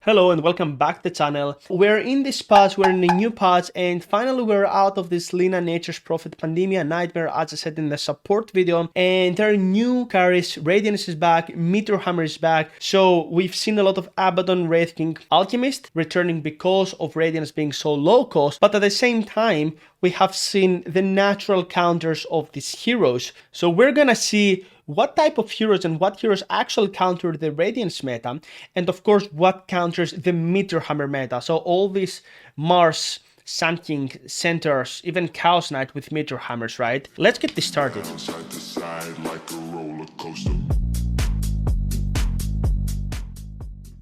Hello and welcome back to the channel. We're in this patch, we're in a new patch, and finally we're out of this Lina Nature's Prophet Pandemia Nightmare, as I said in the support video, and there are new carries. Radiance is back, Meteor Hammer is back, so we've seen a lot of Abaddon, Wraith King, Alchemist returning because of Radiance being so low cost, but at the same time we have seen the natural counters of these heroes. So we're gonna see what type of heroes and what heroes actually counter the Radiance meta, and of course what counters the Meteor Hammer meta. So all these Mars, Sand King, Centaurs, even Chaos Knight with Meteor Hammers, right? Let's get this started.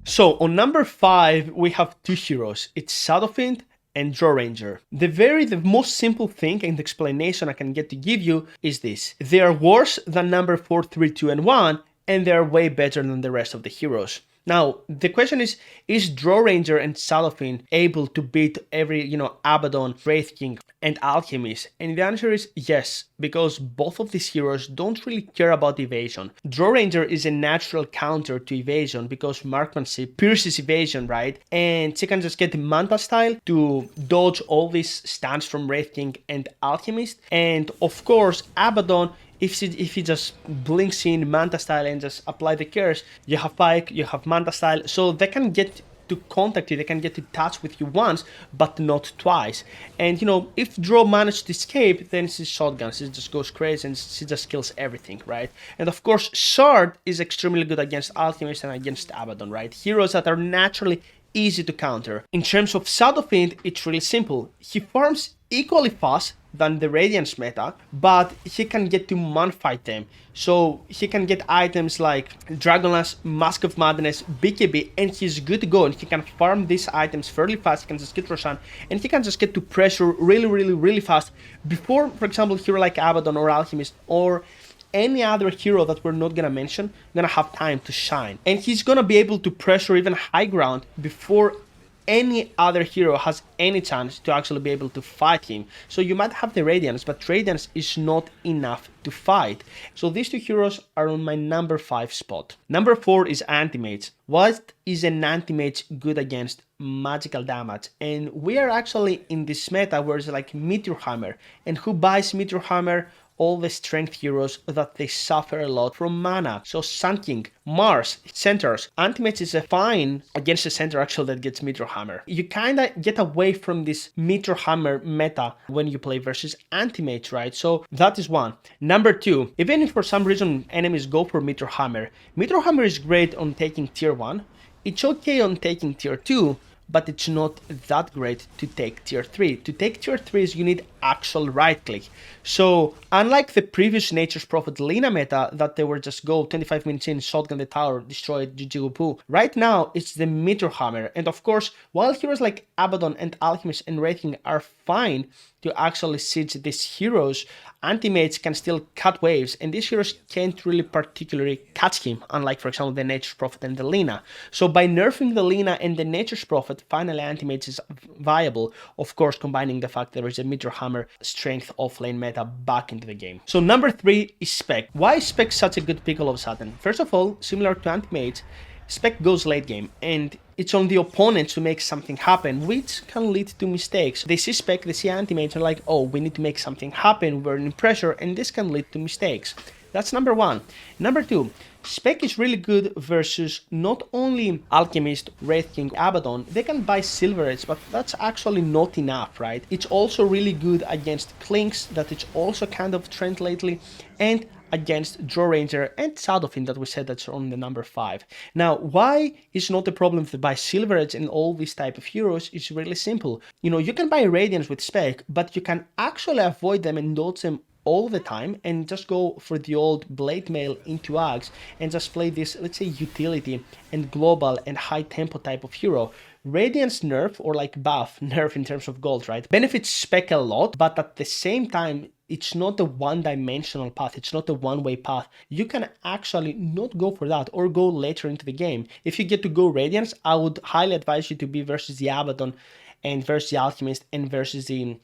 So on number 5 we have two heroes. It's Shadowfiend and Draw Ranger. The most simple thing and explanation I can get to give you is this. They are worse than number 4, 3, 2, and 1, and they are way better than the rest of the heroes. Now, the question is Draw Ranger and Shadowfiend able to beat every, Abaddon, Wraith King, and Alchemist? And the answer is yes, because both of these heroes don't really care about evasion. Draw Ranger is a natural counter to evasion because marksmanship pierces evasion, right? And she can just get the Manta style to dodge all these stuns from Wraith King and Alchemist. And of course, Abaddon, if he just blinks in Manta style and just apply the curse, you have Pike, you have Manta style, so they can get to contact you, they can get to touch with you once, but not twice. And if Draw managed to escape, then she's shotgun, she just goes crazy and she just kills everything, right? And of course, Shard is extremely good against Alchemist and against Abaddon, right? Heroes that are naturally easy to counter. In terms of Shadowfiend, it's really simple. He farms equally fast than the Radiance meta, but he can get to one-fight them. So he can get items like Dragonlance, Mask of Madness, BKB, and he's good to go, and he can farm these items fairly fast. He can just get Roshan, and he can just get to pressure really fast before, for example, a hero like Abaddon or Alchemist or any other hero that we're not gonna mention gonna have time to shine. And he's gonna be able to pressure even high ground before any other hero has any chance to actually be able to fight him. So you might have the Radiance, but Radiance is not enough to fight. So these two heroes are on my number 5 spot. Number 4 is Anti-mage. What is an Anti-mage good against? Magical damage. And we are actually in this meta where it's like Meteor Hammer. And who buys Meteor Hammer? All the strength heroes that they suffer a lot from mana. So Sand King, Mars, Centaurs. Anti-mage is fine against a centaur actually that gets Meteor Hammer. You kinda get away from this Meteor Hammer meta when you play versus Anti-mage, right? So that is one. Number 2, even if for some reason enemies go for Meteor Hammer is great on taking tier 1. It's okay on taking tier 2, but it's not that great to take tier 3. To take tier 3s, you need actual right click. So unlike the previous Nature's Prophet Lina meta that they were just go 25 minutes in, shotgun the tower, destroy it, GG poo. Right now it's the Meteor Hammer. And of course, while heroes like Abaddon and Alchemist and Wraith King are fine to actually siege these heroes, Anti-mage can still cut waves, and these heroes can't really particularly catch him, unlike for example the Nature's Prophet and the Lina. So by nerfing the Lina and the Nature's Prophet, finally Anti-mage is viable, of course combining the fact there is a Meteor Hammer strength offlane meta back into the game. So number 3 is Spec. Why is Spec such a good pick all of a sudden? First of all, similar to Anti-mage, Spec goes late game, and it's on the opponent to make something happen, which can lead to mistakes. They see Spec, they see Anti-mage, and like, oh, we need to make something happen, we're in pressure, and this can lead to mistakes. That's number 1. Number 2, Spec is really good versus not only Alchemist, Wraith King, Abaddon. They can buy Silver Edge, but that's actually not enough, right? It's also really good against Clinks, that it's also kind of trend lately, and against Draw Ranger and Shadowfiend that we said that's on the number 5. Now, why is not a problem to buy Silver Edge and all these type of heroes? Is really simple. You can buy Radiance with Spec, but you can actually avoid them and dodge them all the time and just go for the old Blade Mail into Axe and just play this, let's say, utility and global and high tempo type of hero. Radiance nerf, or like buff nerf in terms of gold, right, benefits Spec a lot, but at the same time it's not a one-dimensional path, it's not a one-way path. You can actually not go for that or go later into the game. If you get to go Radiance, I would highly advise you to be versus the Abaddon and versus the Alchemist and versus the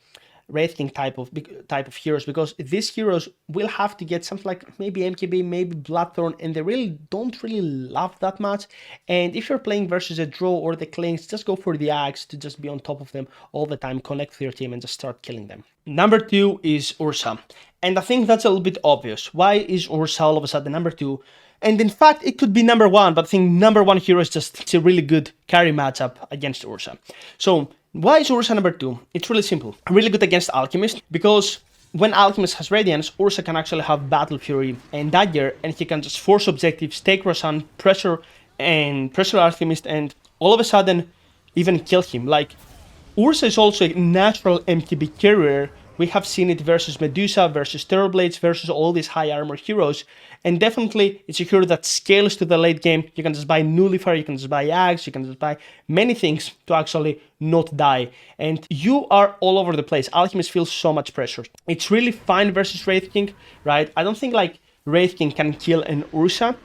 Wraith King type of heroes, because these heroes will have to get something like maybe MKB, maybe Bloodthorn, and they really don't really love that much. And if you're playing versus a draw or the Clings, just go for the Axe to just be on top of them all the time, connect with your team and just start killing them. Number 2 is Ursa. And I think that's a little bit obvious. Why is Ursa all of a sudden number 2? And in fact, it could be number 1, but I think number 1 hero is just a really good carry matchup against Ursa. So why is Ursa number 2? It's really simple. Really good against Alchemist, because when Alchemist has Radiance, Ursa can actually have Battle Fury and Dagger, and he can just force objectives, take Rasan, pressure Alchemist, and all of a sudden even kill him. Like, Ursa is also a natural MTB carrier. We have seen it versus Medusa, versus Terrorblades, versus all these high armor heroes. And definitely, it's a hero that scales to the late game. You can just buy Nullifier, you can just buy Axe, you can just buy many things to actually not die. And you are all over the place. Alchemist feels so much pressure. It's really fine versus Wraith King, right? I don't think like Wraith King can kill an Ursa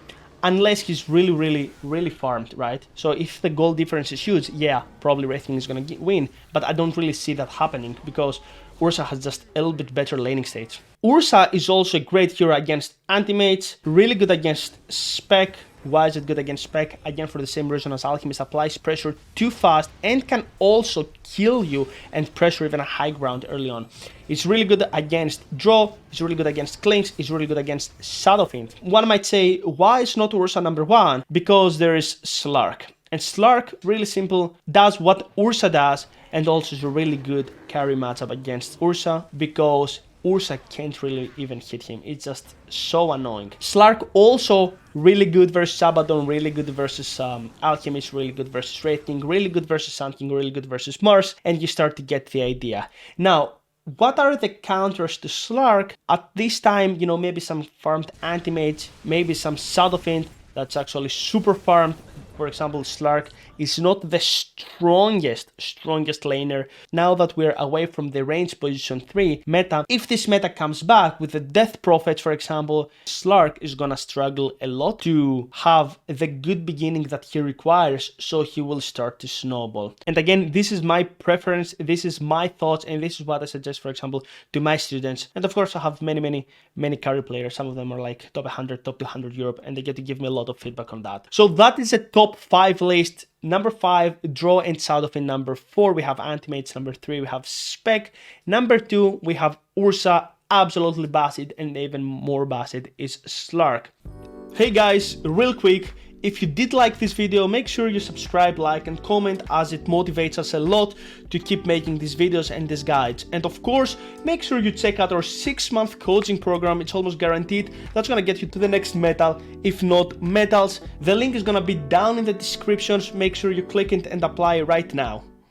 unless he's really farmed, right? So if the gold difference is huge, yeah, probably Wraith King is gonna win. But I don't really see that happening because Ursa has just a little bit better laning stage. Ursa is also a great hero against Anti-mage, really good against Spec. Why is it good against Spec? Again, for the same reason as Alchemist, applies pressure too fast and can also kill you and pressure even a high ground early on. It's really good against Draw, it's really good against Clinks, it's really good against Shadowfiend. One might say, why is not Ursa number 1? Because there is Slark. And Slark, really simple, does what Ursa does, and also is a really good carry matchup against Ursa, because Ursa can't really even hit him. It's just so annoying. Slark also really good versus Abaddon, really good versus Alchemist, really good versus Wraith King, really good versus Sun King, really good versus Mars, and you start to get the idea. Now, what are the counters to Slark? At this time, you know, maybe some farmed Anti-mage, maybe some Shadowfiend that's actually super farmed. For example, Slark is not the strongest laner. Now that we're away from the range position 3 meta, if this meta comes back with the Death Prophet, for example, Slark is gonna struggle a lot to have the good beginning that he requires, so he will start to snowball. And again, this is my preference, this is my thoughts, and this is what I suggest, for example, to my students. And of course, I have many carry players. Some of them are like top 100, top 200 Europe, and they get to give me a lot of feedback on that. So that is a top 5 list. Number 5, Draw and Shadowfiend. Number 4, we have Anti-mage. Number 3, we have Spec. Number 2, we have Ursa, absolutely busted, and even more busted is Slark. Hey guys, real quick, if you did like this video, make sure you subscribe, like, and comment, as it motivates us a lot to keep making these videos and these guides. And of course, make sure you check out our 6-month coaching program. It's almost guaranteed that's gonna get you to the next metal, if not metals. The link is gonna be down in the descriptions. Make sure you click it and apply right now.